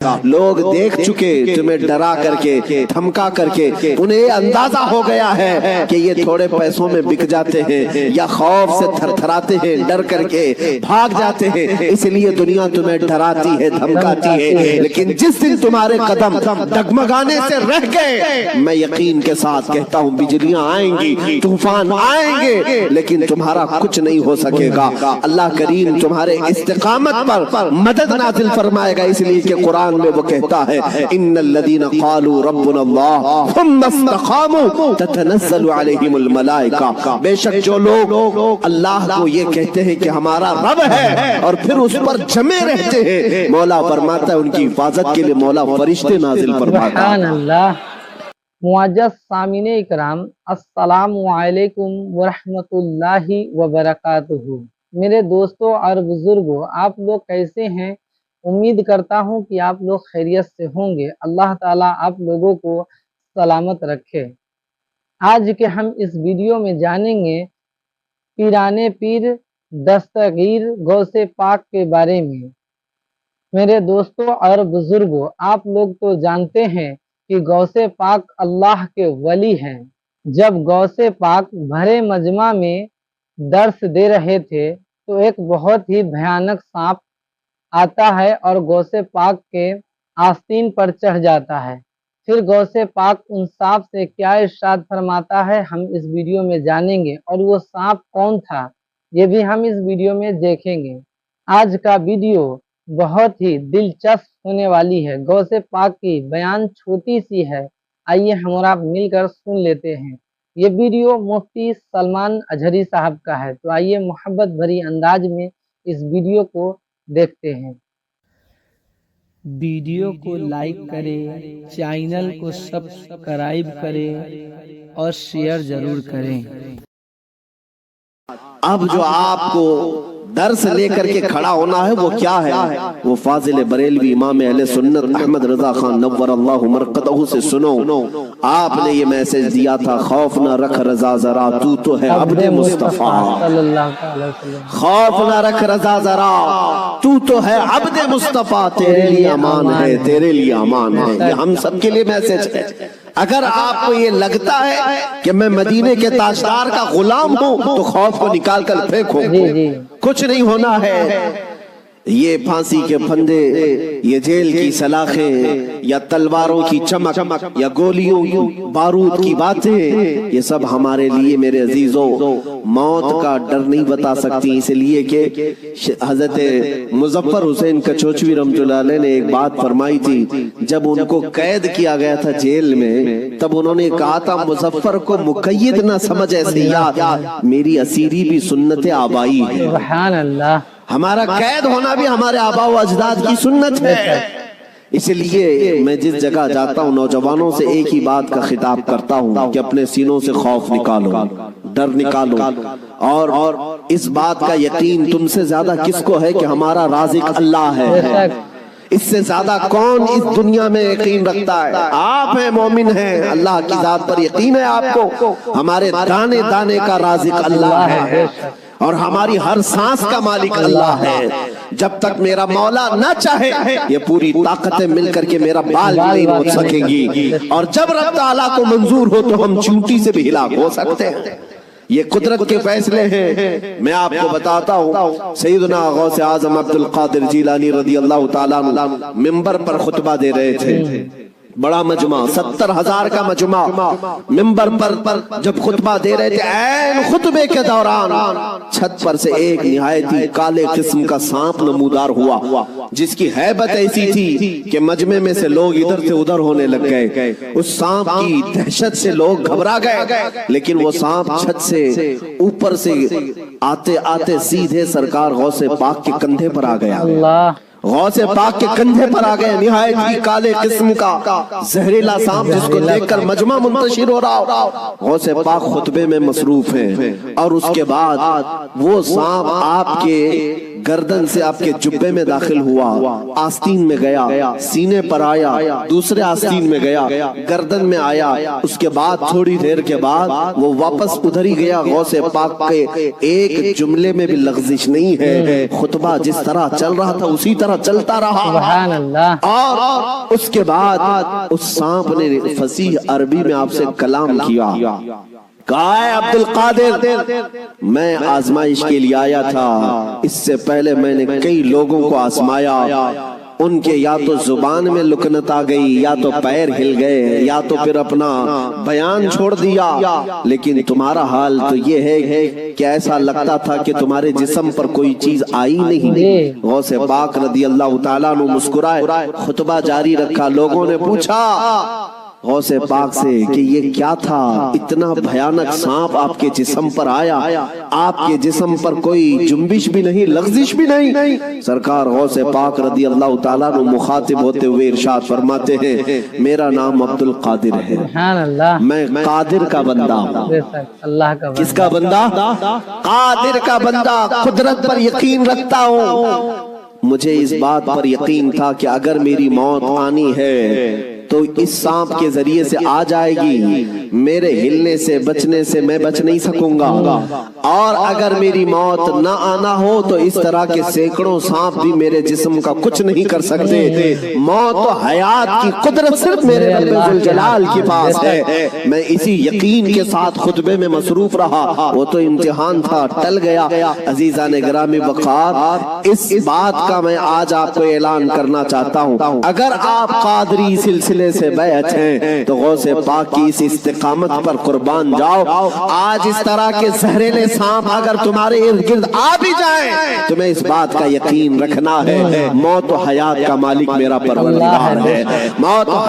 لوگ دیکھ چکے تمہیں ڈرا کر کے دھمکا کر کے، انہیں اندازہ ہو گیا ہے کہ یہ تھوڑے پیسوں میں بک جاتے ہیں یا خوف سے تھر تھراتے ہیں، ڈر کر کے بھاگ جاتے ہیں، اس لیے دنیا تمہیں ڈراتی ہے، دھمکاتی ہے۔ لیکن جس دن تمہارے قدم ڈگمگانے سے رہ گئے، میں یقین کے ساتھ کہتا ہوں بجلیاں آئیں گی، طوفان آئیں گے، لیکن تمہارا کچھ نہیں ہو سکے گا۔ اللہ کریم تمہارے استقامت پر مدد نازل فرمائے گا، اس لیے کہ قرآن میں وہ کہتا ہے ان الذين قالوا ربنا الله ثم استقاموا تتنزل عليهم الملائكة، بے شک جو لوگ اللہ کو یہ کہتے ہیں کہ ہمارا رب ہے اور پھر اس پر جمے رہتے ہیں، مولا فرماتا ہے ان کی حفاظت کے لیے مولا فرشتے نازل فرماتا ہے۔ سبحان اللہ۔ معزز سامعین اکرام، السلام علیکم ورحمۃ اللہ وبرکاتہ۔ میرے دوستوں اور بزرگوں، آپ لوگ کیسے ہیں؟ امید کرتا ہوں کہ آپ لوگ خیریت سے ہوں گے۔ اللہ تعالیٰ آپ لوگوں کو سلامت رکھے۔ آج کے ہم اس ویڈیو میں جانیں گے پیران پیر دستگیر غوث پاک کے بارے میں۔ میرے دوستوں اور بزرگوں، آپ لوگ تو جانتے ہیں کہ غوث پاک اللہ کے ولی ہیں۔ جب غوث پاک بھرے مجمع میں درس دے رہے تھے تو ایک بہت ہی بھیانک سانپ آتا ہے اور غوث پاک کے آستین پر چڑھ جاتا ہے۔ پھر غوث پاک ان سانپ سے کیا ارشاد فرماتا ہے ہم اس ویڈیو میں جانیں گے، اور وہ سانپ کون تھا یہ بھی ہم اس ویڈیو میں دیکھیں گے۔ آج کا ویڈیو بہت ہی دلچسپ ہونے والی ہے۔ غوث پاک کی بیان چھوٹی سی ہے، آئیے ہم اور آپ مل کر سن لیتے ہیں۔ یہ ویڈیو مفتی سلمان اجہری صاحب کا ہے، تو آئیے محبت بھری انداز میں اس ویڈیو کو دیکھتے ہیں۔ ویڈیو کو لائک کریں، چینل کو سبسکرائب کریں اور شیئر ضرور کریں۔ اب جو آپ کو درس لے کر کے کھڑا ہونا ہے وہ کیا ہے؟ وہ فاضل بریلوی امام اہل سنت احمد رضا خان نور اللہ مرقدہ سے سنو۔ آپ نے یہ میسج دیا تھا، خوف نہ رکھ رضا ذرا تو تو ہے عبد مصطفیٰ، خوف نہ رکھ رضا ذرا تو تو ہے عبد مصطفیٰ، تیرے لیے امان ہے، تیرے لیے امان ہے۔ یہ ہم سب کے لیے میسج ہے۔ اگر آپ کو یہ لگتا ہے کہ میں مدینے کے تاجدار کا غلام ہوں تو خوف کو نکال کر پھینکو، کچھ نہیں ہونا ہے۔ یہ پھانسی کے پھندے، یہ جیل کی سلاخیں، یا تلواروں کی چمک، یا گولیوں بارود کی باتیں، یہ سب ہمارے لیے میرے عزیزوں موت کا ڈر نہیں بتا سکتی، اس لیے کہ حضرت مظفر حسین کچوچوی رحمۃ اللہ علیہ نے ایک بات فرمائی تھی۔ جب ان کو قید کیا گیا تھا جیل میں، تب انہوں نے کہا تھا مظفر کو مقید نہ سمجھ اے سیاد، میری اسیری بھی سنت آبائی ہے۔ سبحان اللہ۔ ہمارا قید ہونا بھی ہمارے آباء و اجداد کی سنت ہے۔ اس لیے میں جس جگہ جاتا ہوں نوجوانوں سے ایک ہی بات کا خطاب کرتا ہوں کہ اپنے سینوں سے خوف نکالو، ڈر نکالو، اور اس بات کا یقین تم سے زیادہ کس کو ہے کہ ہمارا رازق اللہ ہے۔ اس سے زیادہ کون اس دنیا میں یقین رکھتا ہے؟ آپ ہیں، مومن ہیں، اللہ کی ذات پر یقین ہے آپ کو۔ ہمارے دانے دانے کا رازق اللہ ہے اور ہماری ہر سانس کا مالک اللہ ہے۔ جب تک میرا مولا نہ چاہے یہ پوری طاقتیں مل کر کے میرا بال بھی نہیں روک سکیں گی، اور جب رب تعالیٰ کو منظور ہو تو ہم چونٹی سے بھی ہلاک ہو سکتے ہیں۔ یہ قدرت کے فیصلے ہیں۔ میں آپ کو بتاتا ہوں، سیدنا غوث اعظم عبد القادر جیلانی رضی اللہ تعالیٰ عنہ منبر پر خطبہ دے رہے تھے، بڑا مجمع، 70,000 کا مجمع، منبر پر جب خطبہ دے رہے تھے، عین خطبے کے دوران چھت پر سے ایک نہایت ہی کالے قسم کا سانپ نمودار ہوا، جس کی ہیبت ایسی تھی کہ مجمع میں سے لوگ ادھر سے ادھر ہونے لگ گئے۔ اس سانپ کی دہشت سے لوگ گھبرا گئے، لیکن وہ سانپ چھت سے اوپر سے آتے آتے سیدھے سرکار غوث پاک کے کندھے پر آ گیا۔ غوث پاک کے کندھے پر آ گئے، نہایت ہی کالے قسم کا زہریلا سانپ، جس کو دیکھ کر مجمع منتشر ہو رہا۔ غوث پاک خطبے میں مصروف ہیں، اور اس کے بعد وہ سانپ آپ کے गर्दन से आपके जुब्बे में दाखिल हुआ, आस्तीन में गया, सीने पर आया, दूसरे आस्तीन में गया, गर्दन में आया, उसके बाद थोड़ी देर के बाद वो वापस उधर ही गया। गौसे पाक के एक जुमले में भी लग़ज़िश नहीं है। खुतबा जिस तरह चल रहा था उसी तरह चलता रहा। सुभान अल्लाह। और उसके बाद उस सांप ने फसीह अरबी में आपसे कलाम किया। कहा है अब्दुल कादिर, मैं आजमाइश के लिए आया था, इससे पहले मैंने कई लोगों को आजमाया, उनके या तो जुबान में लुकनत आ गई, या तो पैर हिल गए, या तो फिर अपना बयान छोड़ दिया, लेकिन तुम्हारा हाल तो ये है कि ऐसा लगता था कि तुम्हारे जिस्म पर कोई चीज आई नहीं। गौसे पाक रदी अल्लाह ताला अन्हु मुस्कुराए, खुतबा जारी रखा। लोगों ने पूछा गौसे पाक से कि ये क्या था, इतना भयानक सांप आपके जिस्म पर आया, आपके जिस्म पर कोई जुम्बिश भी नहीं, लग़ज़िश भी नहीं। सरकार गौसे पाक रदी अल्लाह ताला अन्हु मुखातिब होते हुए इरशाद फरमाते हैं, मेरा नाम अब्दुल कादिर है, मैं कादिर का बंदा हूँ। अल्लाह का किसका बंदा? कादिर का बंदा, कुदरत पर यकीन रखता हूँ। मुझे इस बात पर यकीन था कि अगर मेरी मौत आनी है तो इस सांप के जरिए से आ जाएगी, मेरे हिलने से बचने से मैं बच नहीं सकूंगा, और अगर मेरी मौत ना आना हो तो इस तरह के सैकड़ों सांप भी मेरे जिस्म का कुछ नहीं कर सकते। मौत तो हयात की कुदरत सिर्फ मेरे रब्बुल जलाल के पास है। मैं इसी यकीन के साथ खुतबे में मसरूफ रहा। वो तो इम्तिहान था, टल गया। अजीजान गिरामी वक़ार, इस बात का मैं आज आपको ऐलान करना चाहता हूँ, अगर आप कादरी सिलसिले से बैत हैं तो गौसे पाक की इस इस्तिकामत पर कुर्बान जाओ। आज इस तरह के जहरीले सांप अगर तुम्हारे इर्द गिर्द आ भी जाएं, तुम्हें इस बात का यकीन रखना है, मौत और हयात का मालिक मेरा परवरदिगार है। मौत और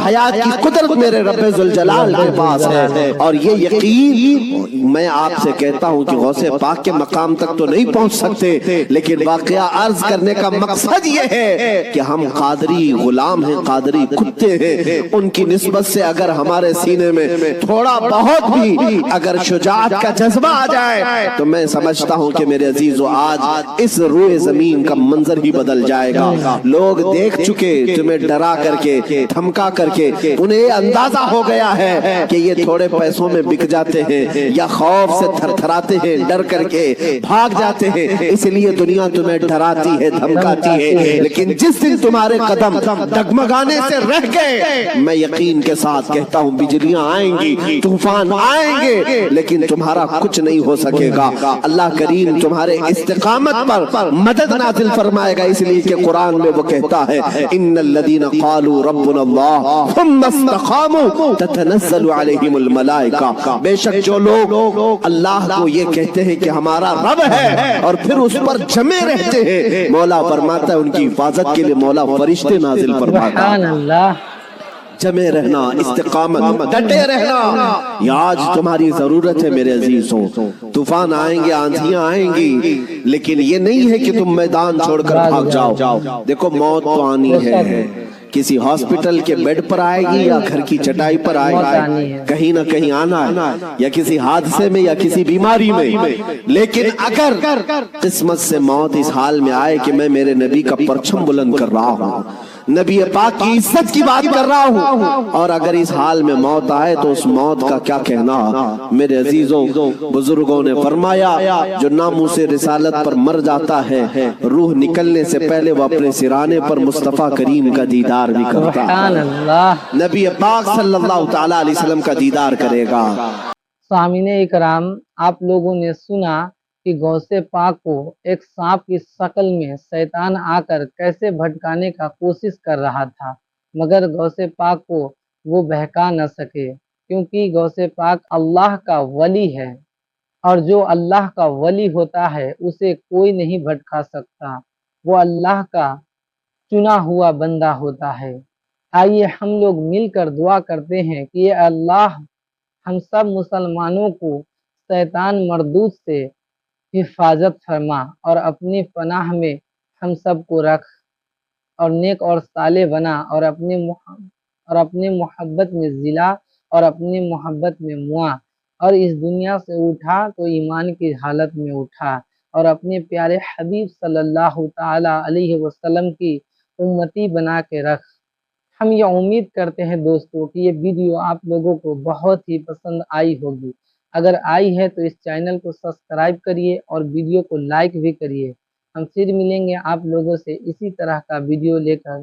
हयात की कुदरत मेरे रब्बुल जलाल के पास है। और ये यकीन मैं आपसे कहता हूँ कि गौसे पाक के मकाम तक तो नहीं पहुंच सकते, लेकिन वाकया अर्ज करने का मकसद ये है कि हम कादरी गुलाम हैं, कादरी कुत्ते हैं। उनकी निस्बत से अगर हमारे सीने में थोड़ा बहुत भी अगर शुजाअत का जज्बा आ जाए तो मैं समझता हूं कि मेरे अजीजों, आज इस रूए जमीन का मंजर ही बदल जाएगा। लोग देख चुके तुम्हें डरा करके, धमका करके, उन्हें अंदाजा हो गया है कि ये थोड़े पैसों में बिक जाते हैं या खौफ से थरथराते हैं, डर करके भाग जाते हैं, इसलिए दुनिया तुम्हें डराती है, धमकाती है। लेकिन जिस दिन तुम्हारे कदम डगमगाने से रह गए, मैं यकीन के साथ कहता हूँ बिजलियां आएंगी, तूफान आएंगे, लेकिन तुम्हारा कुछ नहीं हो सकेगा। अल्लाह करीम तुम्हारे इस्तिकामत पर मदद नाजिल फरमाएगा, इसलिए कि कुरान में वो कहता है, इन्नल्लज़ीना क़ालू रब्बुनल्लाह सुम्मा इस्तक़ामू ततनज़्ज़लु अलैहिमुल मलाइका, बेशक जो लोग अल्लाह को ये कहते हैं कि हमारा रब है और फिर उस पर जमे रहते हैं, मौला फरमाता है उनकी हिफाजत के लिए मौला फरिश्ते नाजिल फरमाता है। जमे रहना, इस्तिकामत, डटे रहना, ये आज तुम्हारी जरूरत है मेरे अजीजों। तूफान आएंगे, आंधियां आएंगी, लेकिन ये नहीं है कि तुम मैदान छोड़कर भाग जाओ। देखो मौत तो आनी है, किसी हॉस्पिटल के बेड पर आएगी या घर की चटाई पर आएगी, कहीं ना कहीं आना है, या किसी हादसे में या किसी बीमारी में। लेकिन अगर किस्मत से मौत इस हाल में आए कि मैं मेरे नबी का परचम बुलंद कर रहा हूँ, नबी पाक की इज्जत की बात कर रहा हूँ, और अगर इस हाल में मौत आए तो उस मौत का क्या कहना। मेरे अजीजों, बुजुर्गों ने फरमाया, जो नामूसे रिसालत पर मर जाता है, रूह निकलने से पहले वो अपने सिराने पर मुस्तफा करीम का दीदार भी करता है, नबी पाक सल्लल्लाहु तआला अलैहि वसल्लम का दीदार करेगा। सामीने इकराम, आप लोगों ने सुना कि गौसे पाक को एक सांप की शक्ल में शैतान आकर कैसे भटकाने का कोशिश कर रहा था, मगर गौसे पाक को वो बहका न सके, क्योंकि गौसे पाक अल्लाह का वली है, और जो अल्लाह का वली होता है उसे कोई नहीं भटका सकता। वो अल्लाह का चुना हुआ बंदा होता है। आइए हम लोग मिलकर दुआ करते हैं कि ये अल्लाह हम सब मुसलमानों को शैतान मरदूद से हिफाजत फरमा और अपनी पनाह में हम सब को रख, और नेक और साले बना, और अपनी मोहब्बत में जिला और अपनी मोहब्बत में मुआ, और इस दुनिया से उठा तो ईमान की हालत में उठा। اور اپنے پیارے حبیب صلی اللہ تعالی علیہ وسلم کی امتی بنا کے رکھ۔ ہم یہ امید کرتے ہیں دوستوں کہ یہ ویڈیو آپ لوگوں کو بہت ہی پسند آئی ہوگی۔ اگر آئی ہے تو اس چینل کو سبسکرائب کریے اور ویڈیو کو لائک بھی کریے۔ ہم پھر ملیں گے آپ لوگوں سے اسی طرح کا ویڈیو لے کر۔